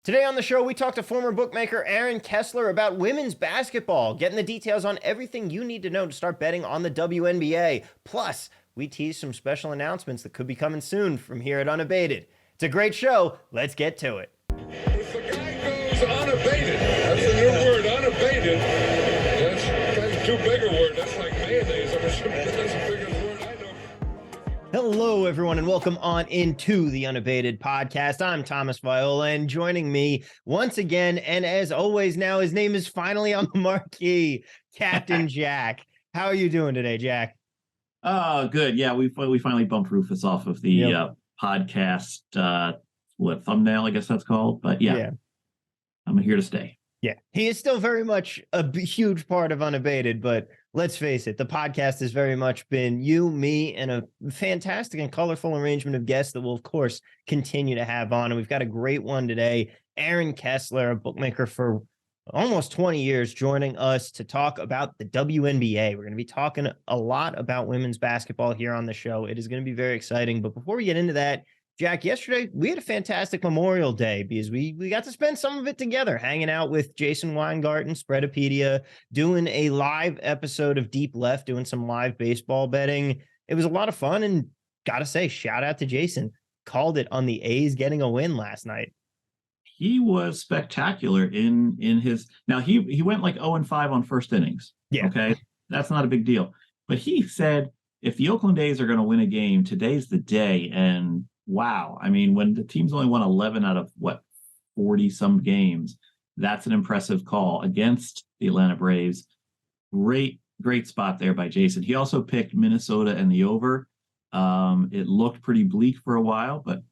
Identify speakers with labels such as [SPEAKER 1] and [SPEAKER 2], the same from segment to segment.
[SPEAKER 1] Today on the show, we talk to former bookmaker Aaron Kessler about women's basketball, getting the details on everything you need to know to start betting on the WNBA. Plus, we tease some special announcements that could be coming soon from here at Unabated. It's a great show. Let's get to it.
[SPEAKER 2] If the guy goes unabated, that's the new word, unabated. That's too big a word. That's like mayonnaise. I'm assuming that's the biggest word I know.
[SPEAKER 1] Hello, everyone, and welcome on into the Unabated podcast. I'm Thomas Viola, and joining me once again, and as always now, his name is finally on the marquee, Captain Jack. How are you doing today, Jack?
[SPEAKER 3] Oh, good. Yeah, we finally bumped Rufus off of the podcast, thumbnail, I guess that's called. But yeah, I'm here to stay.
[SPEAKER 1] Yeah, he is still very much a huge part of Unabated, but let's face it, the podcast has very much been you, me, and a fantastic and colorful arrangement of guests that we'll, of course, continue to have on. And we've got a great one today. Aaron Kessler, a bookmaker for almost 20 years, joining us to talk about the WNBA. We're going to be talking a lot about women's basketball here on the show. It is going to be very exciting. But before we get into that, Jack, yesterday we had a fantastic Memorial Day because we got to spend some of it together, hanging out with Jason Weingarten, Spreadopedia, doing a live episode of Deep Left, doing some live baseball betting. It was a lot of fun, and gotta say, shout out to Jason. Called it on the A's getting a win last night.
[SPEAKER 3] He was spectacular in his. Now he went like 0-5 on first innings.
[SPEAKER 1] Yeah.
[SPEAKER 3] Okay, that's not a big deal. But he said if the Oakland A's are going to win a game, today's the day. And wow, I mean, when the team's only won 11 out of 40 some games, that's an impressive call against the Atlanta Braves. Great spot there by Jason. He also picked Minnesota and the over. It looked pretty bleak for a while, but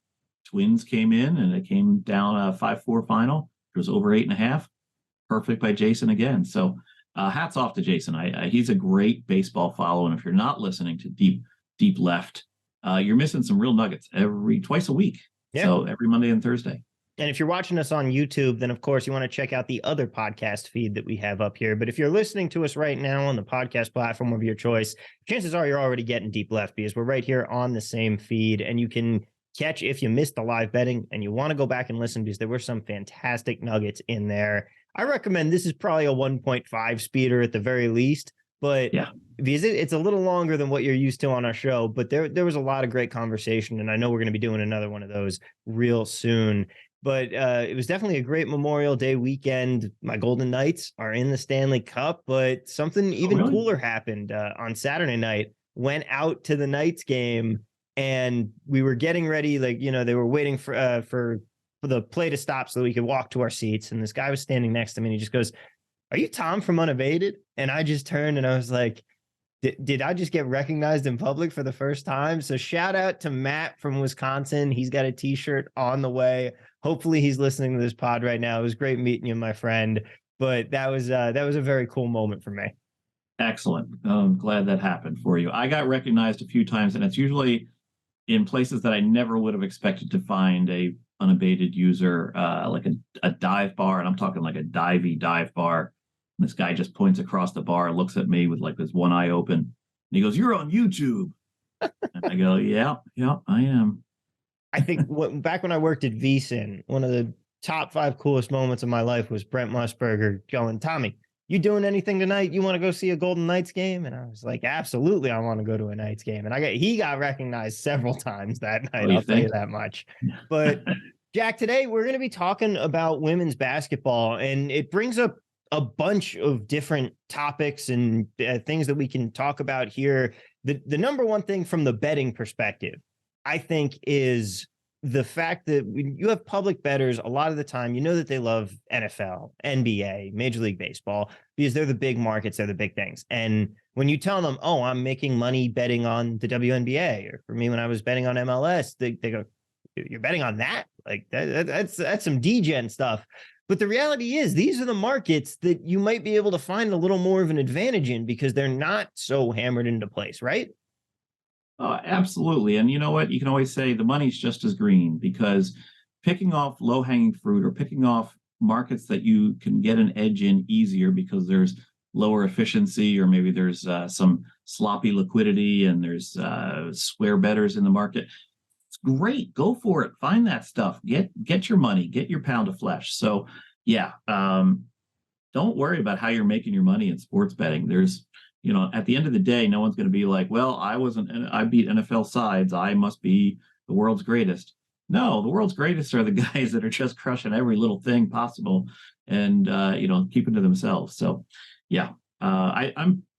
[SPEAKER 3] Twins came in and it came down a 5-4 final. It was over 8.5. Perfect by Jason again. So hats off to Jason. He's a great baseball follow. And if you're not listening to Deep Left, you're missing some real nuggets twice a week. Yeah. So every Monday and Thursday.
[SPEAKER 1] And if you're watching us on YouTube, then of course you want to check out the other podcast feed that we have up here. But if you're listening to us right now on the podcast platform of your choice, chances are you're already getting Deep Left because we're right here on the same feed. And you can catch if you missed the live betting and you want to go back and listen because there were some fantastic nuggets in there. I recommend this is probably a 1.5 speeder at the very least. But yeah, because it's a little longer than what you're used to on our show, but there was a lot of great conversation, and I know we're going to be doing another one of those real soon. But it was definitely a great Memorial Day weekend. My Golden Knights are in the Stanley Cup, but something even cooler happened on Saturday night. Went out to the Knights game, and we were getting ready, they were waiting for the play to stop so that we could walk to our seats. And this guy was standing next to me, and he just goes, "Are you Tom from Unabated?" And I just turned and I was like, did I just get recognized in public for the first time? So shout out to Matt from Wisconsin. He's got a t-shirt on the way. Hopefully he's listening to this pod right now. It was great meeting you, my friend. But that was a very cool moment for me.
[SPEAKER 3] Excellent. I'm glad that happened for you. I got recognized a few times, and it's usually in places that I never would have expected to find a Unabated user, like a dive bar. And I'm talking like a dive bar. This guy just points across the bar, looks at me with like this one eye open, and he goes, "You're on YouTube." And I go, yeah, I am.
[SPEAKER 1] I think back when I worked at VSiN, one of the top 5 coolest moments of my life was Brent Musburger going, "Tommy, you doing anything tonight? You want to go see a Golden Knights game?" And I was like, "Absolutely, I want to go to a Knights game." And he got recognized several times that night. I'll tell you that much. But Jack, today we're going to be talking about women's basketball, and it brings up a bunch of different topics and things that we can talk about here. The number one thing from the betting perspective, I think, is the fact that when you have public bettors, a lot of the time, you know that they love NFL, NBA, Major League Baseball, because they're the big markets, they're the big things. And when you tell them, "Oh, I'm making money betting on the WNBA," or for me, when I was betting on MLS, they go, "You're betting on that? Like that's some degen stuff." But the reality is these are the markets that you might be able to find a little more of an advantage in because they're not so hammered into place, right?
[SPEAKER 3] Oh, absolutely. And you know what? You can always say the money's just as green, because picking off low-hanging fruit or picking off markets that you can get an edge in easier because there's lower efficiency, or maybe there's some sloppy liquidity and there's square bettors in the market. It's great. Go for it. Find that stuff. Get your money. Get your pound of flesh. So yeah, don't worry about how you're making your money in sports betting. There's, at the end of the day, no one's going to be like, well, I beat NFL sides. I must be the world's greatest. No, the world's greatest are the guys that are just crushing every little thing possible and, keeping to themselves. So yeah,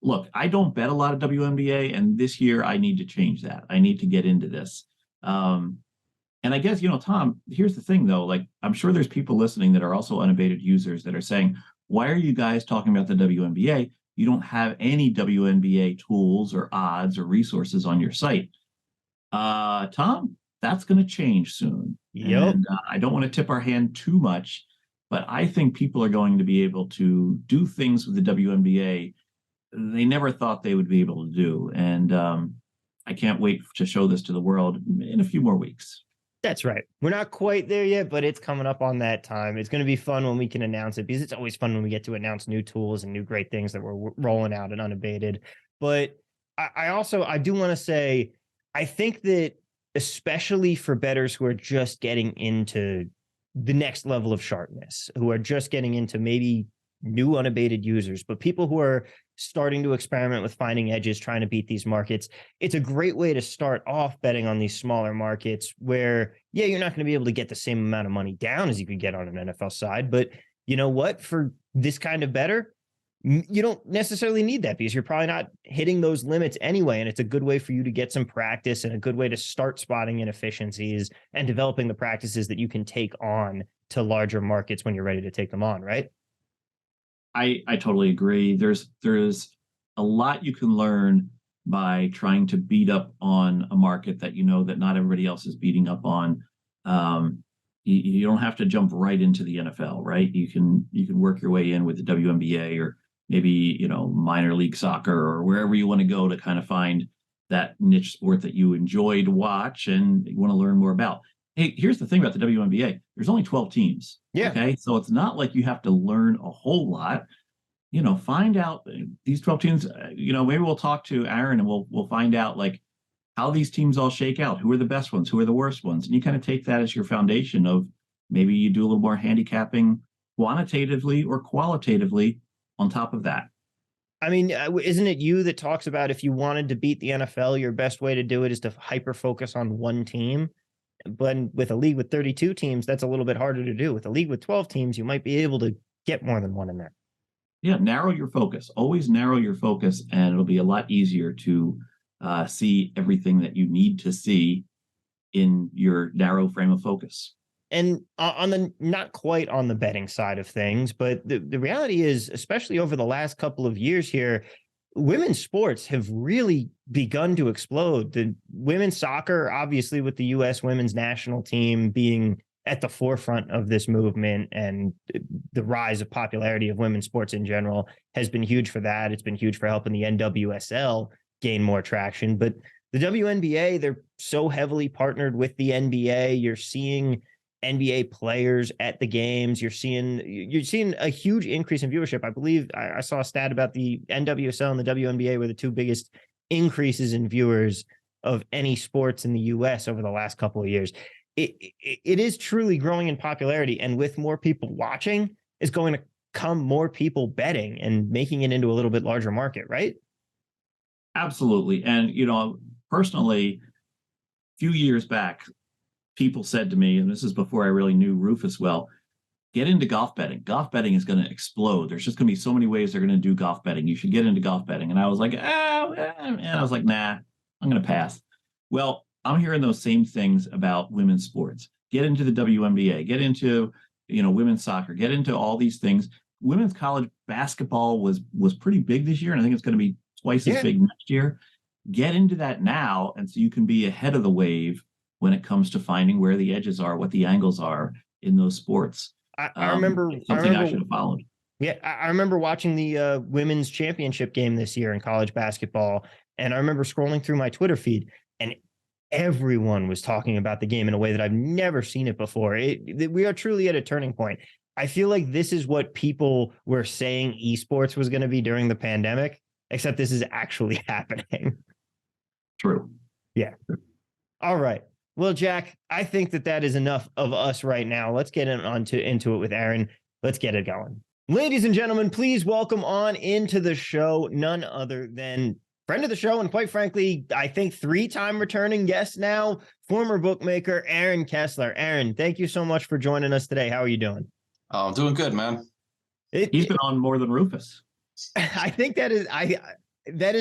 [SPEAKER 3] look, I don't bet a lot of WNBA, and this year I need to change that. I need to get into this. And I guess, Tom, here's the thing though, like I'm sure there's people listening that are also unabated users that are saying, why are you guys talking about the WNBA? You don't have any WNBA tools or odds or resources on your site. Tom, that's going to change soon.
[SPEAKER 1] Yep.
[SPEAKER 3] And I don't want to tip our hand too much, but I think people are going to be able to do things with the WNBA they never thought they would be able to do. And I can't wait to show this to the world in a few more weeks.
[SPEAKER 1] That's right. We're not quite there yet, but it's coming up on that time. It's going to be fun when we can announce it, because it's always fun when we get to announce new tools and new great things that we're rolling out and Unabated. But I do want to say, I think that especially for bettors who are just getting into the next level of sharpness, who are just getting into maybe new unabated users, but people who are starting to experiment with finding edges, trying to beat these markets, it's a great way to start off betting on these smaller markets where, yeah, you're not going to be able to get the same amount of money down as you could get on an NFL side. But you know what? For this kind of bettor, you don't necessarily need that, because you're probably not hitting those limits anyway. And it's a good way for you to get some practice and a good way to start spotting inefficiencies and developing the practices that you can take on to larger markets when you're ready to take them on, right?
[SPEAKER 3] I totally agree. There's a lot you can learn by trying to beat up on a market that that not everybody else is beating up on. You don't have to jump right into the NFL, right? You can work your way in with the WNBA or maybe minor league soccer or wherever you want to go to kind of find that niche sport that you enjoy to watch and you want to learn more about. Hey, here's the thing about the WNBA. There's only 12 teams.
[SPEAKER 1] Yeah.
[SPEAKER 3] Okay. So it's not like you have to learn a whole lot. Find out these 12 teams, maybe we'll talk to Aaron and we'll find out like how these teams all shake out. Who are the best ones? Who are the worst ones? And you kind of take that as your foundation of maybe you do a little more handicapping quantitatively or qualitatively on top of that.
[SPEAKER 1] I mean, isn't it you that talks about if you wanted to beat the NFL, your best way to do it is to hyper focus on one team? But with a league with 32 teams, that's a little bit harder to do. With a league with 12 teams, you might be able to get more than one in there.
[SPEAKER 3] Yeah, narrow your focus. Always narrow your focus, and it'll be a lot easier to see everything that you need to see in your narrow frame of focus.
[SPEAKER 1] And on the not quite on the betting side of things, but the reality is, especially over the last couple of years here, women's sports have really begun to explode. The women's soccer, obviously, with the U.S. women's national team being at the forefront of this movement, and the rise of popularity of women's sports in general has been huge for that. It's been huge for helping the NWSL gain more traction. But the WNBA, they're so heavily partnered with the NBA. You're seeing NBA players at the games. You're seeing a huge increase in viewership. I believe I saw a stat about the NWSL and the WNBA were the two biggest increases in viewers of any sports in the US over the last couple of years. It is truly growing in popularity, and with more people watching is going to come more people betting and making it into a little bit larger market, right?
[SPEAKER 3] Absolutely. And, personally, a few years back, people said to me, and this is before I really knew Rufus well, get into golf betting. Golf betting is going to explode. There's just going to be so many ways they're going to do golf betting. You should get into golf betting. And I was like, and I was like, nah, I'm going to pass. Well, I'm hearing those same things about women's sports. Get into the WNBA, get into, women's soccer, get into all these things. Women's college basketball was pretty big this year, and I think it's going to be twice as big next year. Get into that now, and so you can be ahead of the wave when it comes to finding where the edges are, what the angles are in those sports.
[SPEAKER 1] I remember
[SPEAKER 3] something I should have followed.
[SPEAKER 1] Yeah, I remember watching the women's championship game this year in college basketball, and I remember scrolling through my Twitter feed, and everyone was talking about the game in a way that I've never seen it before. We are truly at a turning point. I feel like this is what people were saying esports was going to be during the pandemic, except this is actually happening.
[SPEAKER 3] True.
[SPEAKER 1] Yeah. All right. Well, Jack, I think that is enough of us right now. Let's get into it with Aaron. Let's get it going. Ladies and gentlemen, please welcome on into the show none other than friend of the show and, quite frankly, I think 3-time returning guest now, former bookmaker Aaron Kessler. Aaron, thank you so much for joining us today. How are you doing?
[SPEAKER 4] Oh, I'm doing good, man.
[SPEAKER 3] He's been on more than Rufus.
[SPEAKER 1] I think that is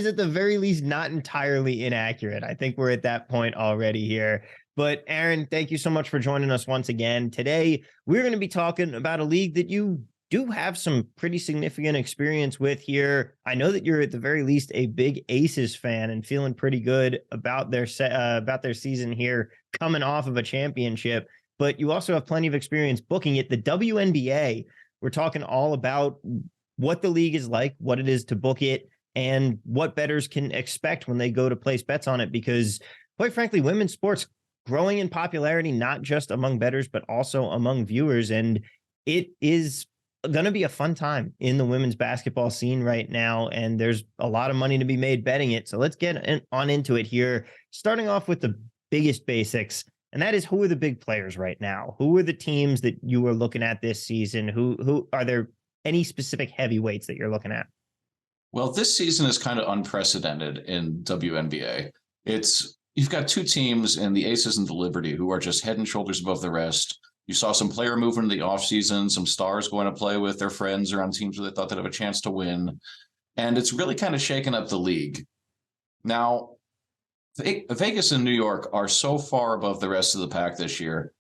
[SPEAKER 1] at the very least not entirely inaccurate. I think we're at that point already here. But Aaron, thank you so much for joining us once again. Today, we're going to be talking about a league that you do have some pretty significant experience with here. I know that you're at the very least a big Aces fan and feeling pretty good about their season here, coming off of a championship. But you also have plenty of experience booking it. The WNBA, we're talking all about what the league is like, what it is to book it, and what bettors can expect when they go to place bets on it. Because, quite frankly, women's sports growing in popularity, not just among bettors, but also among viewers. And it is going to be a fun time in the women's basketball scene right now. And there's a lot of money to be made betting it. So let's get on into it here, starting off with the biggest basics. And that is, who are the big players right now? Who are the teams that you are looking at this season? Who are there any specific heavyweights that you're looking at?
[SPEAKER 4] Well, this season is kind of unprecedented in WNBA. You've got two teams in the Aces and the Liberty who are just head and shoulders above the rest. You saw some player movement in the offseason, some stars going to play with their friends or on teams where they thought they'd have a chance to win. And it's really kind of shaken up the league. Now, Vegas and New York are so far above the rest of the pack this year.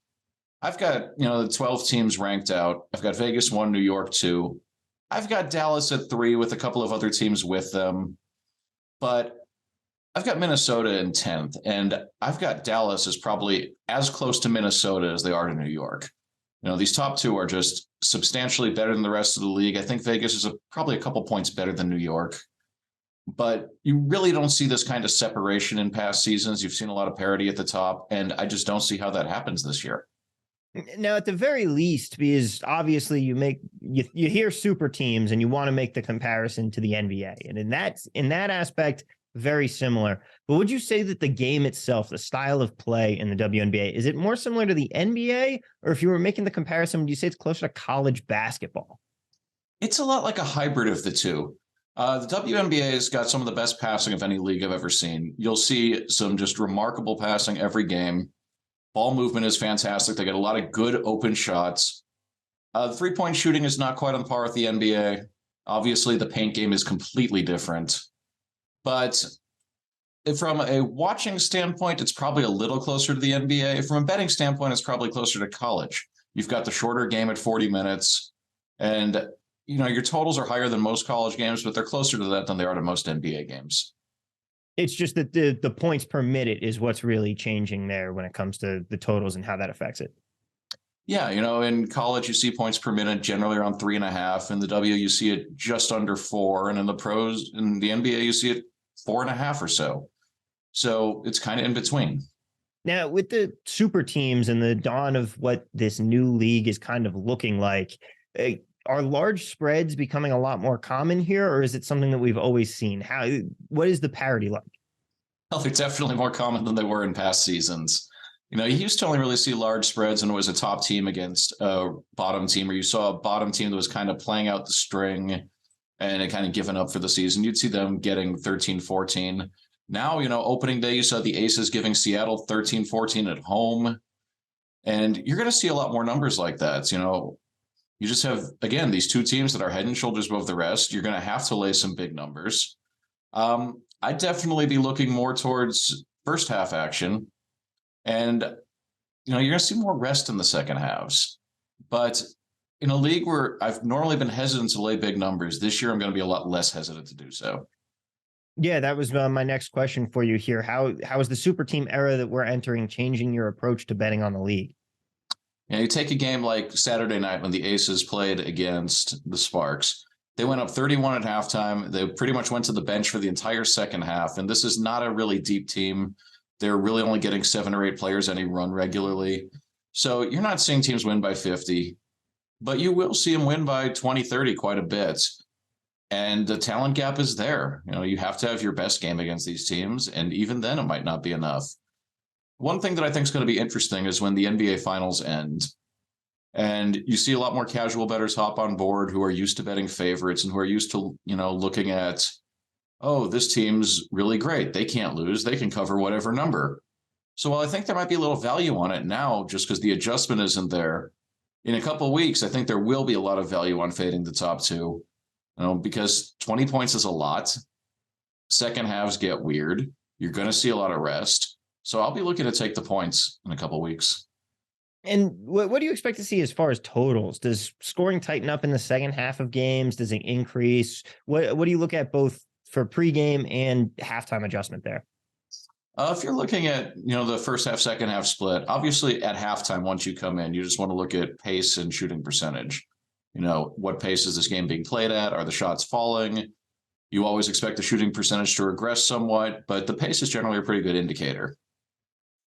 [SPEAKER 4] I've got, the 12 teams ranked out. I've got Vegas 1, New York 2. I've got Dallas at 3 with a couple of other teams with them. But I've got Minnesota in 10th, and I've got Dallas as probably as close to Minnesota as they are to New York. These top two are just substantially better than the rest of the league. I think Vegas is probably a couple points better than New York. But you really don't see this kind of separation in past seasons. You've seen a lot of parity at the top, and I just don't see how that happens this year.
[SPEAKER 1] Now, at the very least, because obviously you hear super teams and you want to make the comparison to the NBA. And in that aspect, very similar. But would you say that the game itself, the style of play in the WNBA, is it more similar to the NBA? Or if you were making the comparison, would you say it's closer to college basketball?
[SPEAKER 4] It's a lot like a hybrid of the two. The WNBA has got some of the best passing of any league I've ever seen. You'll see some just remarkable passing every game. Ball movement is fantastic. They get a lot of good open shots. The three-point shooting is not quite on par with the NBA. Obviously, the paint game is completely different. But from a watching standpoint, it's probably a little closer to the NBA. From a betting standpoint, it's probably closer to college. You've got the shorter game at 40 minutes. And, your totals are higher than most college games, but they're closer to that than they are to most NBA games.
[SPEAKER 1] It's just that the points per minute is what's really changing there when it comes to the totals and how that affects it.
[SPEAKER 4] Yeah, in college, you see points per minute generally around 3.5. In the W, you see it just under 4. And in the pros, in the NBA, you see it 4.5 or so. So it's kind of in between.
[SPEAKER 1] Now, with the super teams and the dawn of what this new league is kind of looking like, are large spreads becoming a lot more common here, or is it something that we've always seen? What is the parity like?
[SPEAKER 4] Well, they're definitely more common than they were in past seasons. You used to only really see large spreads when it was a top team against a bottom team, or you saw a bottom team that was kind of playing out the string and it kind of given up for the season. You'd see them getting 13-14. Now, opening day, you saw the Aces giving Seattle 13-14 at home. And you're going to see a lot more numbers like that. You just have, again, these two teams that are head and shoulders above the rest. You're going to have to lay some big numbers. I'd definitely be looking more towards first half action. And, you're going to see more rest in the second halves. But in a league where I've normally been hesitant to lay big numbers, this year I'm going to be a lot less hesitant to do so.
[SPEAKER 1] Yeah, that was my next question for you here. How is the super team era that we're entering changing your approach to betting on the league?
[SPEAKER 4] You take a game like Saturday night when the Aces played against the Sparks. They went up 31 at halftime. They pretty much went to the bench for the entire second half. And this is not a really deep team. They're really only getting 7 or 8 players any run regularly. So you're not seeing teams win by 50, but you will see them win by 20, 30 quite a bit. And the talent gap is there. You have to have your best game against these teams. And even then, it might not be enough. One thing that I think is going to be interesting is when the NBA finals end and you see a lot more casual bettors hop on board who are used to betting favorites and who are used to, looking at, oh, this team's really great. They can't lose. They can cover whatever number. So while I think there might be a little value on it now, just because the adjustment isn't there, in a couple of weeks, I think there will be a lot of value on fading the top two, because 20 points is a lot. Second halves get weird. You're going to see a lot of rest. So I'll be looking to take the points in a couple of weeks.
[SPEAKER 1] And what do you expect to see as far as totals? Does scoring tighten up in the second half of games? Does it increase? What do you look at both for pregame and halftime adjustment there?
[SPEAKER 4] If you're looking at, the first half, second half split, obviously at halftime, once you come in, you just want to look at pace and shooting percentage. What pace is this game being played at? Are the shots falling? You always expect the shooting percentage to regress somewhat, but the pace is generally a pretty good indicator.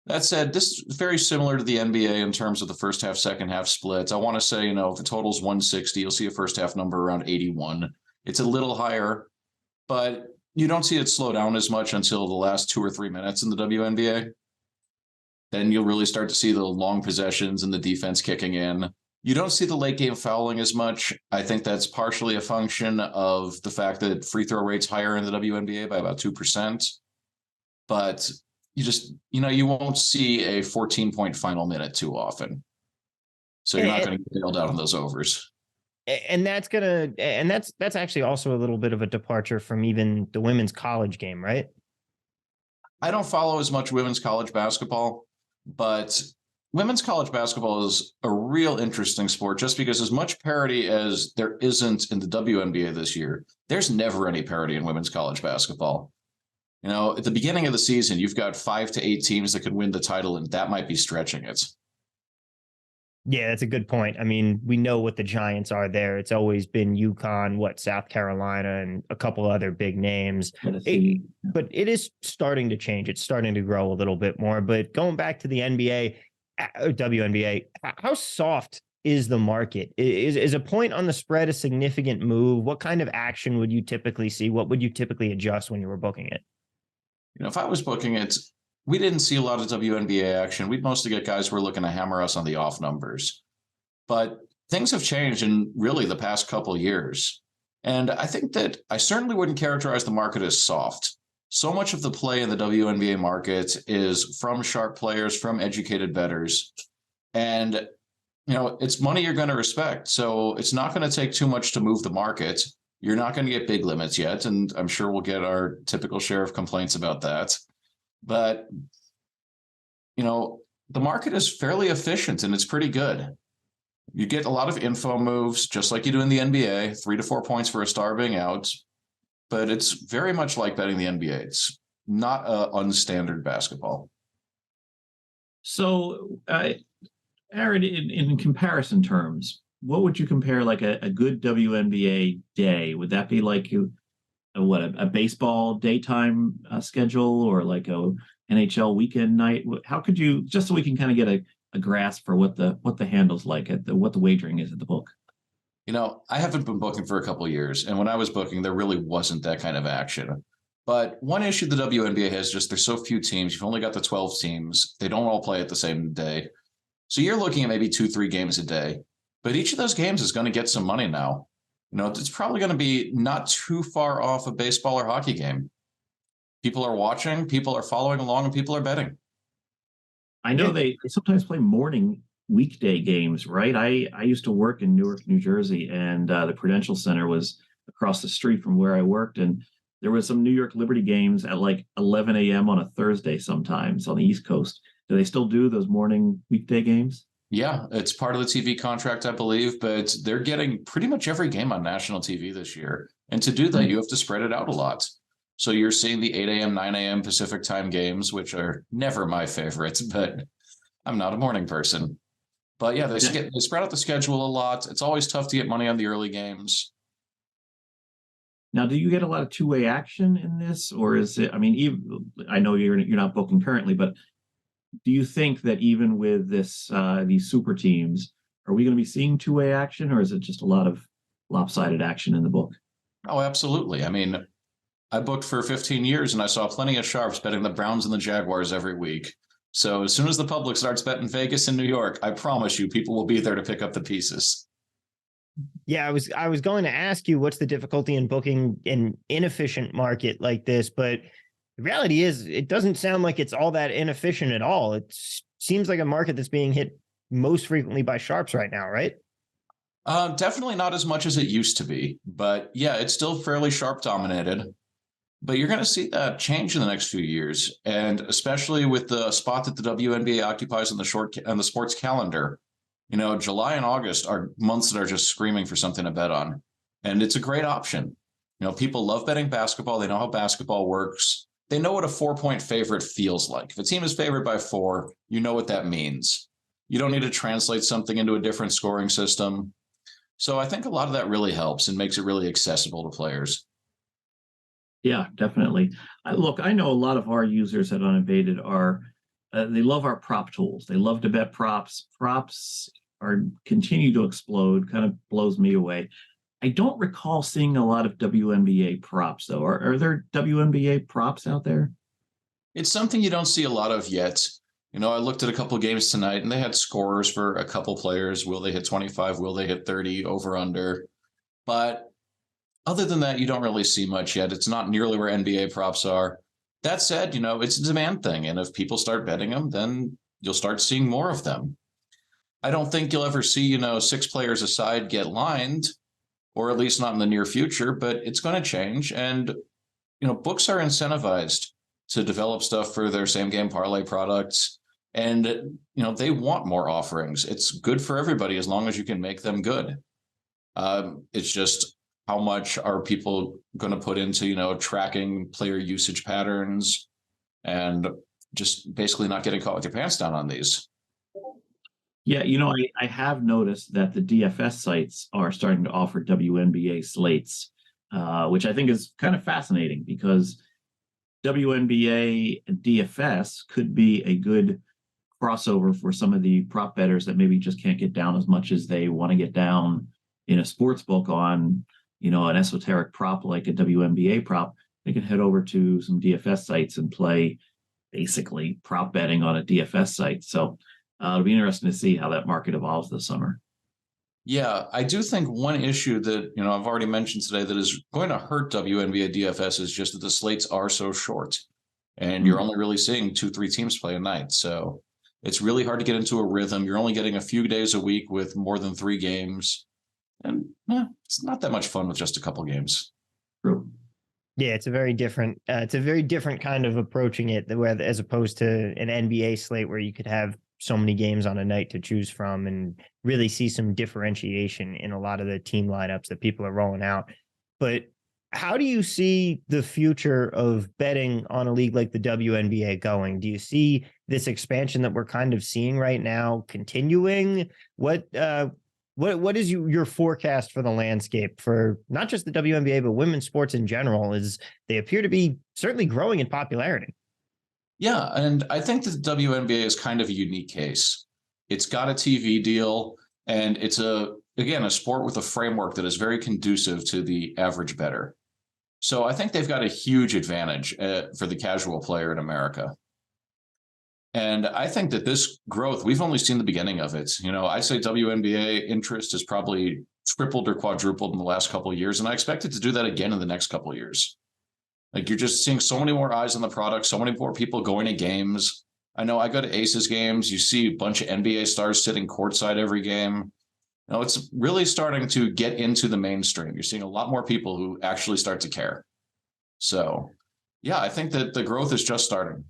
[SPEAKER 4] That said, this is very similar to the NBA in terms of the first half, second half splits. I want to say, if the total's 160, you'll see a first half number around 81. It's a little higher, but you don't see it slow down as much until the last 2 or 3 minutes in the WNBA. Then you'll really start to see the long possessions and the defense kicking in. You don't see the late game fouling as much. I think that's partially a function of the fact that free throw rate's higher in the WNBA by about 2%. But you just, you won't see a 14-point final minute too often. So you're not going to get bailed out on those overs.
[SPEAKER 1] And that's actually also a little bit of a departure from even the women's college game, right?
[SPEAKER 4] I don't follow as much women's college basketball, but women's college basketball is a real interesting sport just because as much parity as there isn't in the WNBA this year, there's never any parity in women's college basketball. At the beginning of the season, you've got 5 to 8 teams that could win the title, and that might be stretching it.
[SPEAKER 1] Yeah, that's a good point. I mean, we know what the Giants are there. It's always been UConn, South Carolina, and a couple other big names. But it is starting to change. It's starting to grow a little bit more. But going back to the NBA, WNBA, how soft is the market? Is a point on the spread a significant move? What kind of action would you typically see? What would you typically adjust when you were booking it?
[SPEAKER 4] If I was booking it, we didn't see a lot of WNBA action. We'd mostly get guys who were looking to hammer us on the off numbers. But things have changed in really the past couple of years. And I think that I certainly wouldn't characterize the market as soft. So much of the play in the WNBA market is from sharp players, from educated bettors. And, it's money you're going to respect. So it's not going to take too much to move the market. You're not going to get big limits yet. And I'm sure we'll get our typical share of complaints about that. But, the market is fairly efficient and it's pretty good. You get a lot of info moves, just like you do in the NBA, 3 to 4 points for a star being out. But it's very much like betting the NBA. It's not unstandard basketball.
[SPEAKER 3] So, Aaron, in comparison terms, what would you compare like a good WNBA day? Would that be like a baseball daytime schedule or like a NHL weekend night? How could you, just so we can kind of get a grasp for what the handle's like what the wagering is at the book?
[SPEAKER 4] I haven't been booking for a couple of years, and when I was booking, there really wasn't that kind of action. But one issue the WNBA has just there's so few teams. You've only got the 12 teams. They don't all play at the same day. So you're looking at maybe 2-3 games a day. But each of those games is going to get some money now. It's probably going to be not too far off a baseball or hockey game. People are watching, people are following along, and people are betting.
[SPEAKER 3] I know they sometimes play morning weekday games, right? I used to work in Newark, New Jersey, and the Prudential Center was across the street from where I worked. And there was some New York Liberty games at like 11 a.m. on a Thursday sometimes on the East Coast. Do they still do those morning weekday games?
[SPEAKER 4] Yeah, it's part of the TV contract, I believe, but they're getting pretty much every game on national TV this year. And to do that, you have to spread it out a lot. So you're seeing the 8 a.m., 9 a.m. Pacific time games, which are never my favorites, but I'm not a morning person. But yeah, they spread out the schedule a lot. It's always tough to get money on the early games.
[SPEAKER 3] Now, do you get a lot of two-way action in this, or is it? I mean, I know you're not booking currently, but do you think that even with this these super teams, are we going to be seeing two-way action, or is it just a lot of lopsided action in the book?
[SPEAKER 4] Oh, absolutely. I mean, I booked for 15 years, and I saw plenty of sharps betting the Browns and the Jaguars every week. So as soon as the public starts betting Vegas and New York, I promise you, people will be there to pick up the pieces.
[SPEAKER 1] Yeah, I was going to ask you what's the difficulty in booking an inefficient market like this, but the reality is it doesn't sound like it's all that inefficient at all. It seems like a market that's being hit most frequently by sharps right now, right?
[SPEAKER 4] Definitely not as much as it used to be, but yeah, it's still fairly sharp dominated. But you're going to see that change in the next few years, and especially with the spot that the WNBA occupies on the sports calendar. You know, July and August are months that are just screaming for something to bet on, and it's a great option. You know, people love betting basketball. They know how basketball works. They know what a 4-point favorite feels like. If a team is favored by 4, you know what that means. You don't need to translate something into a different scoring system. So I think a lot of that really helps and makes it really accessible to players.
[SPEAKER 3] Yeah, definitely. Look, I know a lot of our users at Unabated are, they love our prop tools. They love to bet props. Props are continue to explode, kind of blows me away. I don't recall seeing a lot of WNBA props, though. Are there WNBA props out there?
[SPEAKER 4] It's something you don't see a lot of yet. You know, I looked at a couple of games tonight and they had scorers for a couple players. Will they hit 25? Will they hit 30 over under? But other than that, you don't really see much yet. It's not nearly where NBA props are. That said, you know, it's a demand thing. And if people start betting them, then you'll start seeing more of them. I don't think you'll ever see, 6 players aside get lined, or at least not in the near future, but it's going to change. And, books are incentivized to develop stuff for their same game parlay products. And, they want more offerings. It's good for everybody as long as you can make them good. It's just, how much are people going to put into, tracking player usage patterns and just basically not getting caught with your pants down on these?
[SPEAKER 3] Yeah, I have noticed that the DFS sites are starting to offer WNBA slates, which I think is kind of fascinating because WNBA and DFS could be a good crossover for some of the prop bettors that maybe just can't get down as much as they want to get down in a sports book on an esoteric prop like a WNBA prop. They can head over to some DFS sites and play basically prop betting on a DFS site. So it'll be interesting to see how that market evolves this summer.
[SPEAKER 4] Yeah, I do think one issue that, I've already mentioned today that is going to hurt WNBA DFS is just that the slates are so short and you're only really seeing 2-3 teams play a night. So it's really hard to get into a rhythm. You're only getting a few days a week with more than 3 games. And it's not that much fun with just a couple games.
[SPEAKER 3] True.
[SPEAKER 1] Yeah, it's a very different kind of approaching it, as opposed to an NBA slate where you could have so many games on a night to choose from and really see some differentiation in a lot of the team lineups that people are rolling out. But how do you see the future of betting on a league like the WNBA going? Do you see this expansion that we're kind of seeing right now continuing? What is your forecast for the landscape for not just the WNBA, but women's sports in general, as they appear to be certainly growing in popularity?
[SPEAKER 4] Yeah, and I think that the WNBA is kind of a unique case. It's got a TV deal, and it's a sport with a framework that is very conducive to the average bettor. So I think they've got a huge advantage for the casual player in America. And I think that this growth, we've only seen the beginning of it. I say WNBA interest is probably tripled or quadrupled in the last couple of years, and I expect it to do that again in the next couple of years. Like, you're just seeing so many more eyes on the product, so many more people going to games. I know I go to Aces games. You see a bunch of NBA stars sitting courtside every game. It's really starting to get into the mainstream. You're seeing a lot more people who actually start to care. So, yeah, I think that the growth is just starting.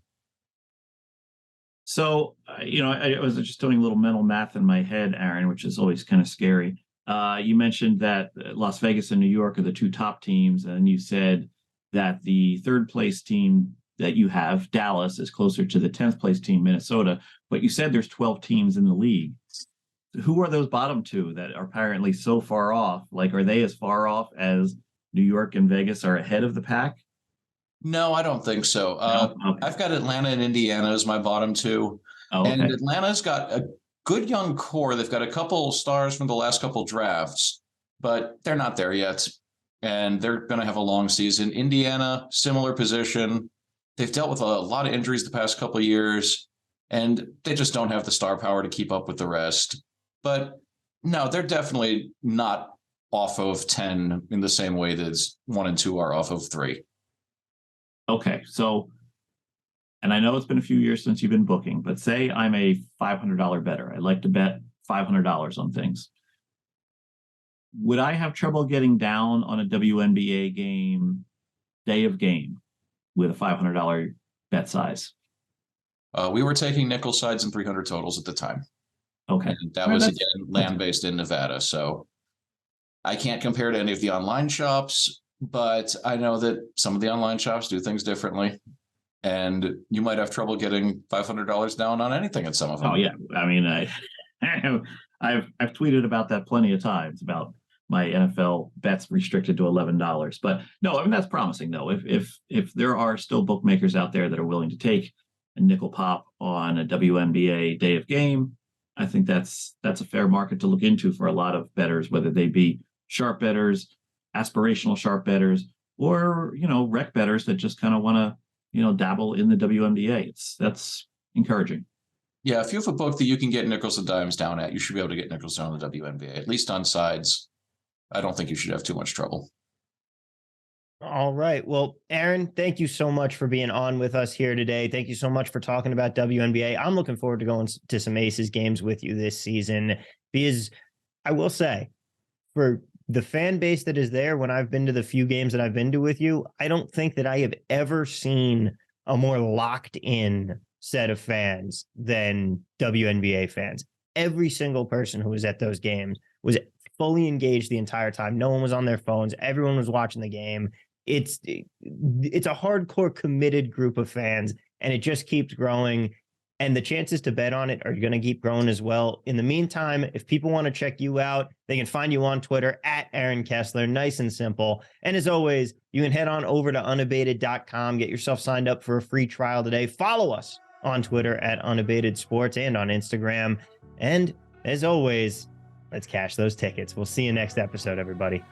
[SPEAKER 3] So, I was just doing a little mental math in my head, Aaron, which is always kind of scary. You mentioned that Las Vegas and New York are the 2 top teams, and you said that the 3rd place team that you have, Dallas, is closer to the 10th place team, Minnesota. But you said there's 12 teams in the league. Who are those bottom 2 that are apparently so far off? Like, are they as far off as New York and Vegas are ahead of the pack?
[SPEAKER 4] No, I don't think so.
[SPEAKER 3] No? Okay.
[SPEAKER 4] I've got Atlanta and Indiana as my bottom 2.
[SPEAKER 3] Oh, okay.
[SPEAKER 4] And Atlanta's got a good young core. They've got a couple stars from the last couple drafts, but they're not there yet. And they're going to have a long season. Indiana, similar position. They've dealt with a lot of injuries the past couple of years. and they just don't have the star power to keep up with the rest. But no, they're definitely not off of 10 in the same way that 1 and 2 are off of 3.
[SPEAKER 3] Okay, so, and I know it's been a few years since you've been booking, but say I'm a $500 bettor. I like to bet $500 on things. Would I have trouble getting down on a WNBA game, day of game, with a $500 bet size?
[SPEAKER 4] We were taking nickel sides and 300 totals at the time.
[SPEAKER 3] Okay.
[SPEAKER 4] And that was, again, land-based in Nevada. So I can't compare to any of the online shops, but I know that some of the online shops do things differently. And you might have trouble getting $500 down on anything at some of them.
[SPEAKER 3] Oh, yeah. I mean, I've tweeted about that plenty of times, about my NFL bets restricted to $11. But no, I mean, that's promising, though. If there are still bookmakers out there that are willing to take a nickel pop on a WNBA day of game, I think that's a fair market to look into for a lot of bettors, whether they be sharp bettors, aspirational sharp bettors, or, rec bettors that just kind of want to, dabble in the WNBA. That's encouraging.
[SPEAKER 4] Yeah, if you have a book that you can get nickels and dimes down at, you should be able to get nickels down on the WNBA, at least on sides. I don't think you should have too much trouble.
[SPEAKER 1] All right. Well, Aaron, thank you so much for being on with us here today. Thank you so much for talking about WNBA. I'm looking forward to going to some Aces games with you this season, because I will say, for the fan base that is there, when I've been to the few games that I've been to with you, I don't think that I have ever seen a more locked in set of fans than WNBA fans. Every single person who was at those games was fully engaged the entire time. No one was on their phones. Everyone was watching the game. It's a hardcore committed group of fans, and it just keeps growing. And the chances to bet on it are going to keep growing as well. In the meantime, if people want to check you out, they can find you on Twitter at Aaron Kessler. Nice and simple. And as always, you can head on over to unabated.com, get yourself signed up for a free trial today. Follow us on Twitter at Unabated Sports and on Instagram. And as always, let's cash those tickets. We'll see you next episode, everybody.